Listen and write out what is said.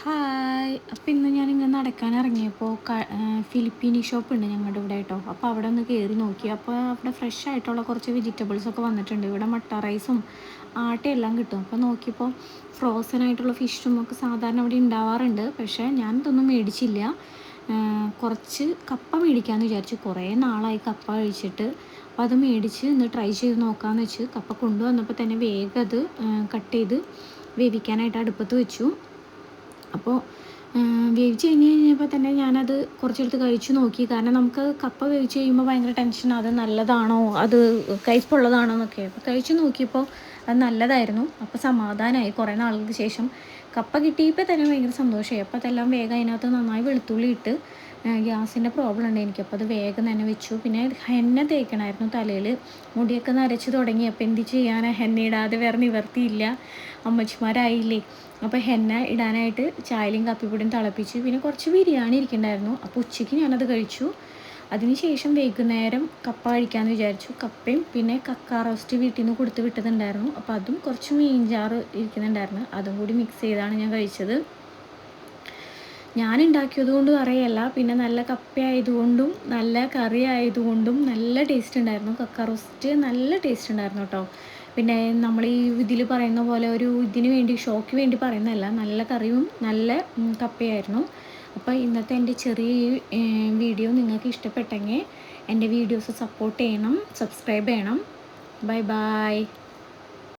Hi. അപ്പോൾ ഇന്ന് ഞാനിങ്ങനെ നടക്കാൻ ഇറങ്ങിയപ്പോൾ ഫിലിപ്പീനി ഷോപ്പുണ്ട് ഞങ്ങളുടെ ഇവിടെ കേട്ടോ. അപ്പോൾ അവിടെ ഒന്ന് കയറി നോക്കി. അപ്പോൾ അവിടെ ഫ്രഷ് ആയിട്ടുള്ള കുറച്ച് വെജിറ്റബിൾസൊക്കെ വന്നിട്ടുണ്ട്. ഇവിടെ മട്ട റൈസും ആട്ടയെല്ലാം കിട്ടും. അപ്പോൾ നോക്കിയപ്പോൾ ഫ്രോസൺ ആയിട്ടുള്ള ഫിഷും ഒക്കെ സാധാരണ അവിടെ ഉണ്ടാവാറുണ്ട്. പക്ഷേ ഞാൻ ഇതൊന്നും മേടിച്ചില്ല. കുറച്ച് കപ്പ മേടിക്കാമെന്ന് വിചാരിച്ചു. കുറേ നാളായി കപ്പ കഴിച്ചിട്ട്. അപ്പോൾ അത് മേടിച്ച് ഇന്ന് ട്രൈ ചെയ്ത് നോക്കാമെന്ന് വെച്ച് കപ്പ കൊണ്ടുവന്നപ്പോൾ തന്നെ വേഗം അത് കട്ട് ചെയ്ത് വേവിക്കാനായിട്ട് അടുപ്പത്ത് വെച്ചു. അപ്പോൾ വേവിച്ച് കഴിഞ്ഞപ്പോൾ തന്നെ ഞാനത് കുറച്ചെടുത്ത് കഴിച്ചു നോക്കി. കാരണം നമുക്ക് കപ്പ വേവിച്ച് കഴിയുമ്പോൾ ഭയങ്കര ടെൻഷനാണ്, അത് നല്ലതാണോ, അത് കയ്പ്പുള്ളതാണോ എന്നൊക്കെ. അപ്പോൾ കഴിച്ചു നോക്കിയപ്പോൾ അത് നല്ലതായിരുന്നു. അപ്പോൾ സമാധാനമായി. കുറേ നാളുകൾക്ക് ശേഷം കപ്പ കിട്ടിയപ്പോൾ തന്നെ ഭയങ്കര സന്തോഷമായി. അപ്പോൾ അതെല്ലാം വേഗം അതിനകത്ത് നന്നായി വെളുത്തുള്ളി ഇട്ട്, ഗ്യാസിൻ്റെ പ്രോബ്ലം ഉണ്ട് എനിക്ക്. അപ്പോൾ അത് വേഗം തന്നെ വെച്ചു. പിന്നെ ഹെന്ന തേക്കണമായിരുന്നു തലയിൽ. മുടിയൊക്കെ നരച്ച് തുടങ്ങി. അപ്പോൾ എന്ത് ചെയ്യാനാണ്, ഹെന്ന ഇടാതെ വേറെ നിവർത്തിയില്ല, അമ്മച്ചിമാരായില്ലേ. അപ്പോൾ ഹെന്ന ഇടാനായിട്ട് ചായയും കാപ്പിപ്പൊടിയും തിളപ്പിച്ച്, പിന്നെ കുറച്ച് ബിരിയാണി ഇരിക്കണ്ടായിരുന്നു. അപ്പോൾ ഉച്ചയ്ക്ക് ഞാനത് കഴിച്ചു. അതിനുശേഷം വൈകുന്നേരം കപ്പ കഴിക്കാമെന്ന് വിചാരിച്ചു. കപ്പയും പിന്നെ കക്ക റോസ്റ്റ് വീട്ടിൽ നിന്ന് കൊടുത്ത് വിട്ടതുണ്ടായിരുന്നു. അപ്പോൾ അതും കുറച്ച് മീൻചാറ് ഇരിക്കുന്നുണ്ടായിരുന്നു. അതും കൂടി മിക്സ് ചെയ്താണ് ഞാൻ കഴിച്ചത്. ഞാൻ ഉണ്ടാക്കിയത് കൊണ്ടും അറിയല്ല, പിന്നെ നല്ല കപ്പ ആയതുകൊണ്ടും നല്ല കറി ആയതുകൊണ്ടും നല്ല ടേസ്റ്റ് ഉണ്ടായിരുന്നു. കക്ക റോസ്റ്റ് നല്ല ടേസ്റ്റ് ഉണ്ടായിരുന്നു കേട്ടോ. പിന്നെ നമ്മൾ ഈ ഇതിൽ പറയുന്ന പോലെ ഒരു ഇതിന് വേണ്ടി ഷോയ്ക്ക് വേണ്ടി പറയുന്നതല്ല, നല്ല കറിയും നല്ല കപ്പയായിരുന്നു. അപ്പോൾ ഇന്നത്തെ എൻ്റെ ചെറിയ വീഡിയോ നിങ്ങൾക്ക് ഇഷ്ടപ്പെട്ടെങ്കിൽ എൻ്റെ വീഡിയോസ് സപ്പോർട്ട് ചെയ്യണം, സബ്സ്ക്രൈബ് ചെയ്യണം. Bye bye.